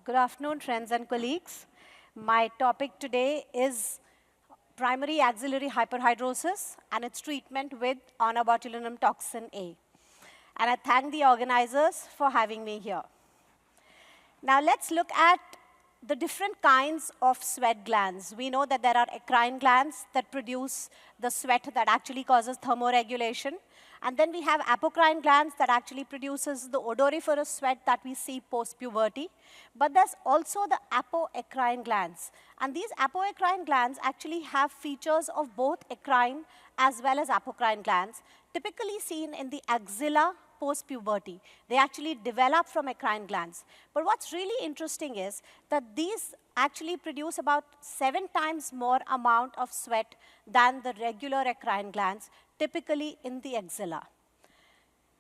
Good afternoon, friends and colleagues. My topic today is primary axillary hyperhidrosis and its treatment with onabotulinum toxin A. And I thank the organizers for having me here. Now let's look at the different kinds of sweat glands. We know that there are eccrine glands that produce the sweat that actually causes thermoregulation. And then we have apocrine glands that actually produces the odoriferous sweat that we see post-puberty. But there's also the apoecrine glands. And these apoecrine glands actually have features of both eccrine as well as apocrine glands, typically seen in the axilla post-puberty. They actually develop from eccrine glands. But what's really interesting is that these actually produce about 7 times more amount of sweat than the regular eccrine glands, typically in the axilla.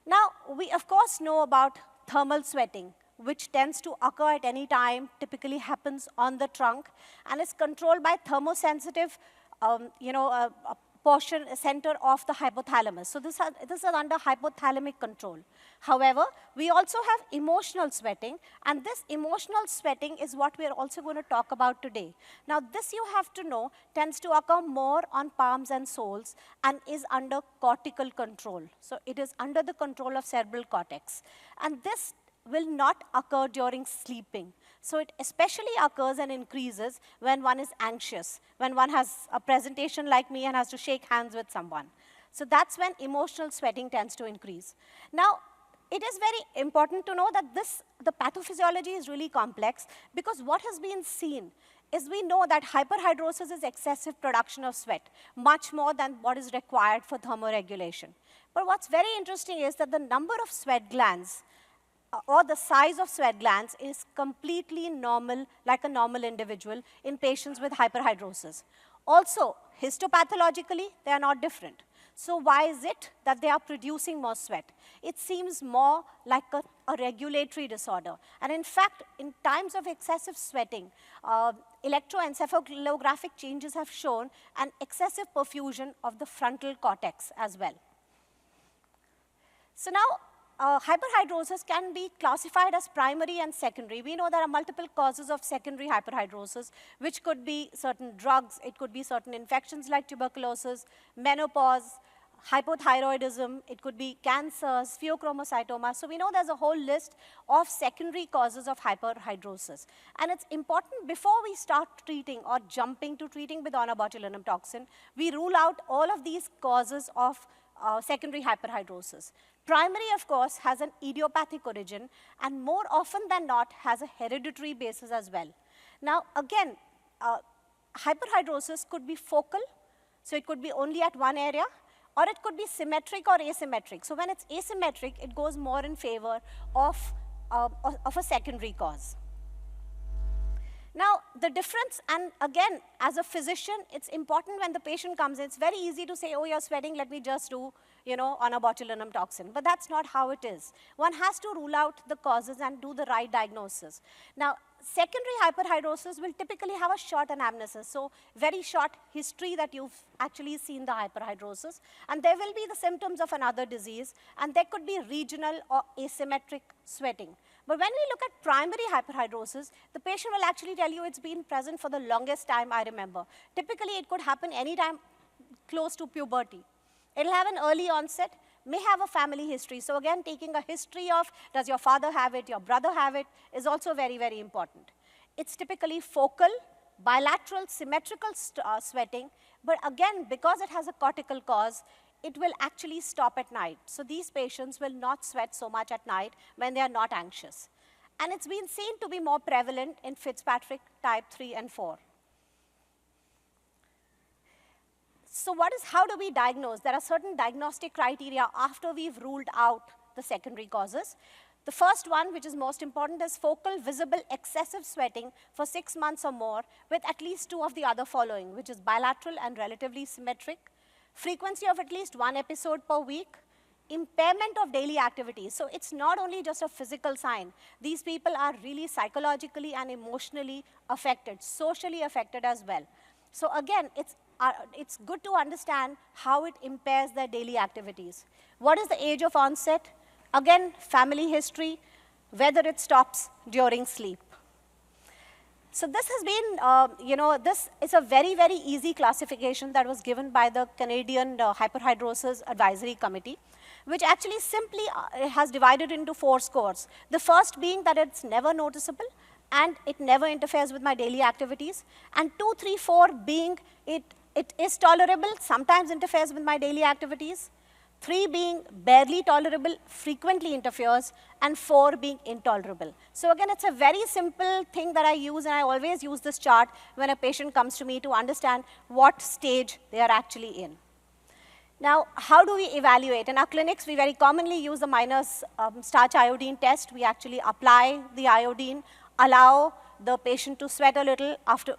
Now, we of course know about thermal sweating, which tends to occur at any time, typically happens on the trunk, and is controlled by thermosensitive, center of the hypothalamus. So this is under hypothalamic control. However, we also have emotional sweating, and this emotional sweating is what we are also going to talk about today. Now, this you have to know tends to occur more on palms and soles and is under cortical control. So it is under the control of cerebral cortex. And this will not occur during sleeping. So it especially occurs and increases when one is anxious, when one has a presentation like me and has to shake hands with someone. So that's when emotional sweating tends to increase. Now, it is very important to know that the pathophysiology is really complex, because what has been seen is we know that hyperhidrosis is excessive production of sweat, much more than what is required for thermoregulation. But what's very interesting is that the number of sweat glands or the size of sweat glands is completely normal, like a normal individual, in patients with hyperhidrosis. Also, histopathologically, they are not different. So why is it that they are producing more sweat? It seems more like a regulatory disorder. And in fact, in times of excessive sweating, electroencephalographic changes have shown an excessive perfusion of the frontal cortex as well. So now, hyperhidrosis can be classified as primary and secondary. We know there are multiple causes of secondary hyperhidrosis, which could be certain drugs, it could be certain infections like tuberculosis, menopause, hypothyroidism, it could be cancers, pheochromocytoma. So we know there's a whole list of secondary causes of hyperhidrosis. And it's important before we start treating or jumping to treating with onabotulinum toxin, we rule out all of these causes of secondary hyperhidrosis. Primary, of course, has an idiopathic origin, and more often than not has a hereditary basis as well. Now, again, hyperhidrosis could be focal, so it could be only at one area, or it could be symmetric or asymmetric. So when it's asymmetric, it goes more in favor of a secondary cause. Now, the difference, and again, as a physician, it's important when the patient comes in. It's very easy to say, oh, you're sweating, let me just do, onabotulinum toxin. But that's not how it is. One has to rule out the causes and do the right diagnosis. Now, secondary hyperhidrosis will typically have a short anamnesis, so very short history that you've actually seen the hyperhidrosis. And there will be the symptoms of another disease, and there could be regional or asymmetric sweating. But when we look at primary hyperhidrosis, the patient will actually tell you it's been present for the longest time I remember. Typically, it could happen anytime close to puberty. It'll have an early onset, may have a family history. So again, taking a history of, does your father have it, your brother have it, is also very, very important. It's typically focal, bilateral, symmetrical sweating. But again, because it has a cortical cause, it will actually stop at night. So these patients will not sweat so much at night when they are not anxious. And it's been seen to be more prevalent in Fitzpatrick type 3 and 4. So how do we diagnose? There are certain diagnostic criteria after we've ruled out the secondary causes. The first one, which is most important, is focal visible excessive sweating for 6 months or more with at least 2 of the other following, which is bilateral and relatively symmetric, frequency of at least 1 episode per week, impairment of daily activities. So it's not only just a physical sign. These people are really psychologically and emotionally affected, socially affected as well. So again, it's good to understand how it impairs their daily activities. What is the age of onset? Again, family history, whether it stops during sleep. So this has been, this is a very, very easy classification that was given by the Canadian Hyperhidrosis Advisory Committee, which actually simply has divided into 4 scores. The first being that it's never noticeable and it never interferes with my daily activities. And 2, 3, 4 being it is tolerable, sometimes interferes with my daily activities. 3 being barely tolerable, frequently interferes, and 4 being intolerable. So again, it's a very simple thing that I use, and I always use this chart when a patient comes to me to understand what stage they are actually in. Now, how do we evaluate? In our clinics, we very commonly use the minus starch iodine test. We actually apply the iodine, allow the patient to sweat a little after,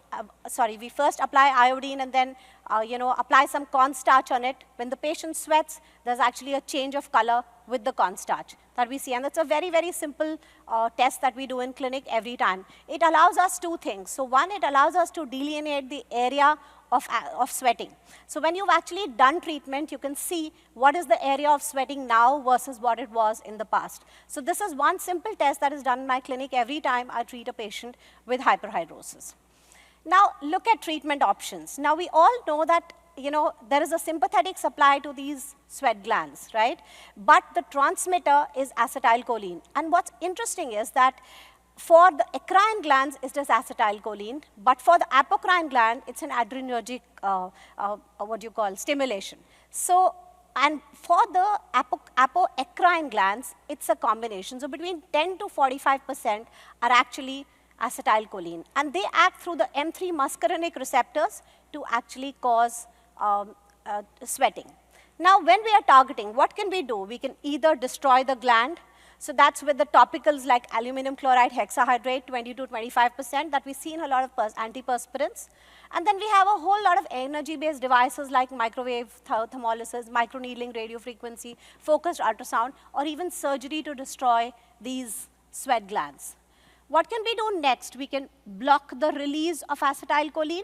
we first apply iodine and then, apply some cornstarch on it. When the patient sweats, there's actually a change of color with the cornstarch that we see. And that's a very, very simple test that we do in clinic every time. It allows us 2 things. So one, it allows us to delineate the area of sweating. So when you've actually done treatment, you can see what is the area of sweating now versus what it was in the past. So this is one simple test that is done in my clinic every time I treat a patient with hyperhidrosis. Now look at treatment options. Now we all know that there is a sympathetic supply to these sweat glands, right? But the transmitter is acetylcholine. And what's interesting is that for the eccrine glands, it is acetylcholine, but for the apocrine gland, it's an adrenergic, stimulation. So, and for the apoecrine glands, it's a combination. So between 10 to 45% are actually acetylcholine, and they act through the M3 muscarinic receptors to actually cause sweating. Now, when we are targeting, what can we do? We can either destroy the gland. So that's with the topicals like aluminum chloride hexahydrate, 20 to 25% that we see in a lot of antiperspirants. And then we have a whole lot of energy-based devices like microwave thermolysis, microneedling radiofrequency, focused ultrasound, or even surgery to destroy these sweat glands. What can we do next? We can block the release of acetylcholine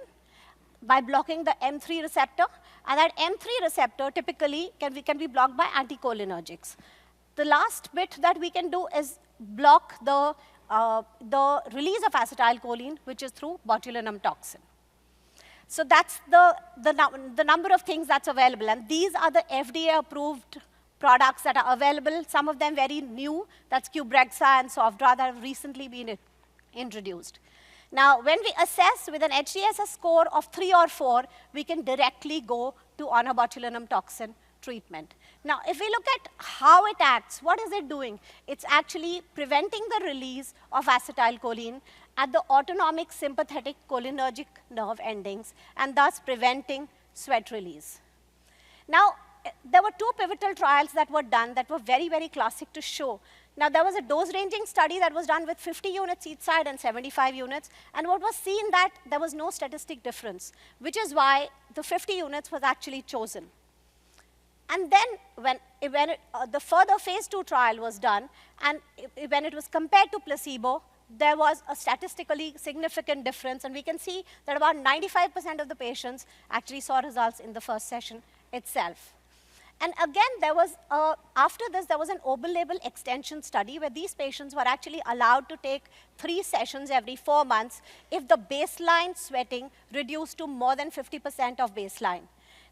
by blocking the M3 receptor. And that M3 receptor typically can be blocked by anticholinergics. The last bit that we can do is block the release of acetylcholine, which is through botulinum toxin. So that's the number of things that's available. And these are the FDA-approved products that are available, some of them very new. That's Qbrexza and Sofdra that have recently been introduced. Now, when we assess with an HDSS score of 3 or 4, we can directly go to onabotulinum toxin treatment. Now, if we look at how it acts, what is it doing? It's actually preventing the release of acetylcholine at the autonomic sympathetic cholinergic nerve endings, and thus preventing sweat release. Now, there were 2 pivotal trials that were done that were very, very classic to show. Now, there was a dose-ranging study that was done with 50 units each side and 75 units, and what was seen that there was no statistic difference, which is why the 50 units was actually chosen. And then when the further phase 2 trial was done, and when it was compared to placebo, there was a statistically significant difference, and we can see that about 95% of the patients actually saw results in the first session itself. And again, there was, after this, there was an open-label extension study where these patients were actually allowed to take 3 sessions every 4 months if the baseline sweating reduced to more than 50% of baseline.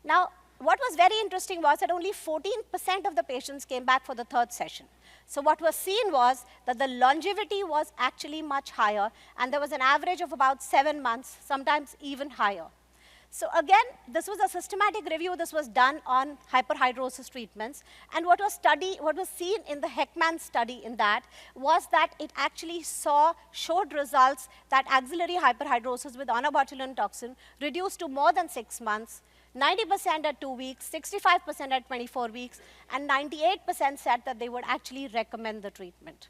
Now, what was very interesting was that only 14% of the patients came back for the 3rd session. So what was seen was that the longevity was actually much higher, and there was an average of about 7 months, sometimes even higher. So again, this was a systematic review. This was done on hyperhidrosis treatments. And what was seen in the Heckman study in that was that it actually showed results that axillary hyperhidrosis with onabotulinum toxin reduced to more than 6 months, 90% at 2 weeks, 65% at 24 weeks, and 98% said that they would actually recommend the treatment.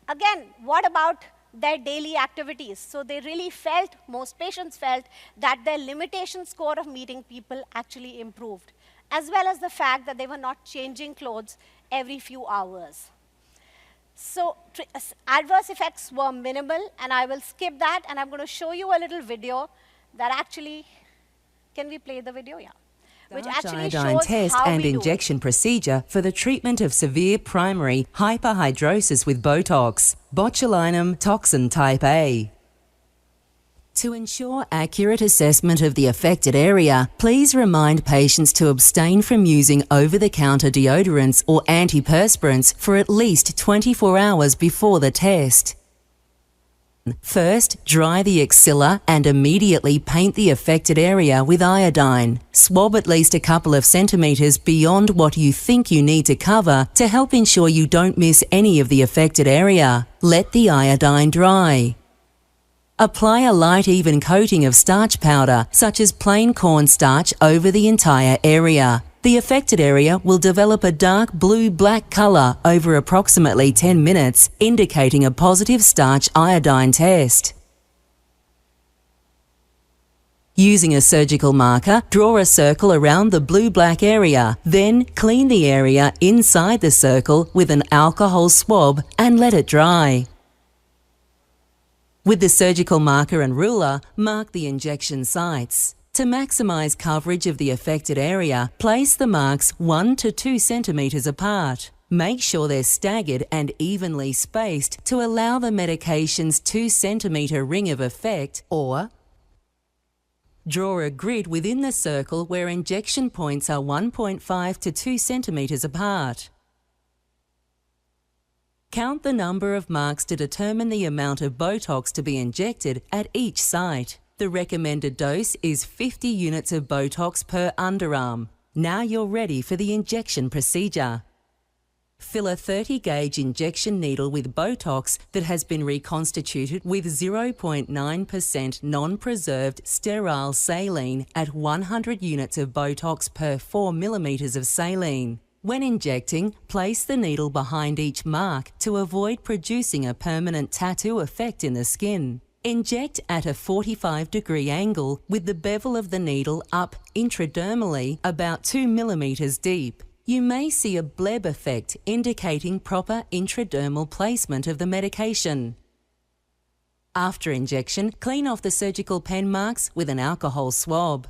Again, what about their daily activities? So they really felt, most patients felt, that their limitation score of meeting people actually improved, as well as the fact that they were not changing clothes every few hours. So adverse effects were minimal, and I will skip that, and I'm going to show you a little video that actually, can we play the video? Yeah. Which actually iodine test and injection procedure for the treatment of severe primary hyperhidrosis with Botox, botulinum toxin type A. To ensure accurate assessment of the affected area, please remind patients to abstain from using over-the-counter deodorants or antiperspirants for at least 24 hours before the test. First, dry the axilla and immediately paint the affected area with iodine. Swab at least a couple of centimetres beyond what you think you need to cover to help ensure you don't miss any of the affected area. Let the iodine dry. Apply a light even coating of starch powder, such as plain cornstarch, over the entire area. The affected area will develop a dark blue-black colour over approximately 10 minutes, indicating a positive starch iodine test. Using a surgical marker, draw a circle around the blue-black area, then clean the area inside the circle with an alcohol swab and let it dry. With the surgical marker and ruler, mark the injection sites. To maximise coverage of the affected area, place the marks 1 to 2 centimetres apart. Make sure they're staggered and evenly spaced to allow the medication's 2 centimetre ring of effect, or draw a grid within the circle where injection points are 1.5 to 2 centimetres apart. Count the number of marks to determine the amount of Botox to be injected at each site. The recommended dose is 50 units of Botox per underarm. Now you're ready for the injection procedure. Fill a 30-gauge injection needle with Botox that has been reconstituted with 0.9% non-preserved sterile saline at 100 units of Botox per 4 millimeters of saline. When injecting, place the needle behind each mark to avoid producing a permanent tattoo effect in the skin. Inject at a 45-degree angle with the bevel of the needle up intradermally about 2 millimeters deep. You may see a bleb effect indicating proper intradermal placement of the medication. After injection, clean off the surgical pen marks with an alcohol swab.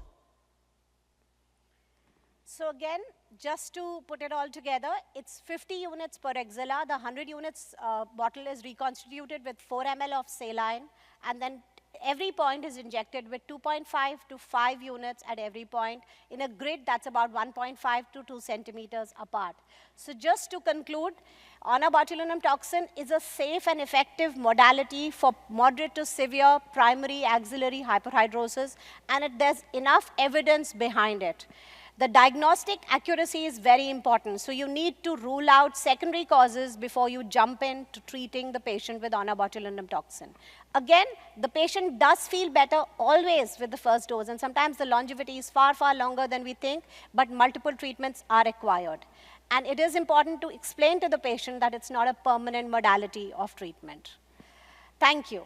So again, just to put it all together, it's 50 units per axilla. The 100 units bottle is reconstituted with 4 ml of saline, and then every point is injected with 2.5 to 5 units at every point in a grid that's about 1.5 to 2 centimeters apart. So just to conclude, onabotulinum toxin is a safe and effective modality for moderate to severe primary axillary hyperhidrosis, and there's enough evidence behind it. The diagnostic accuracy is very important, so you need to rule out secondary causes before you jump into treating the patient with onabotulinum toxin. Again, the patient does feel better always with the first dose, and sometimes the longevity is far, far longer than we think, but multiple treatments are required. And it is important to explain to the patient that it's not a permanent modality of treatment. Thank you.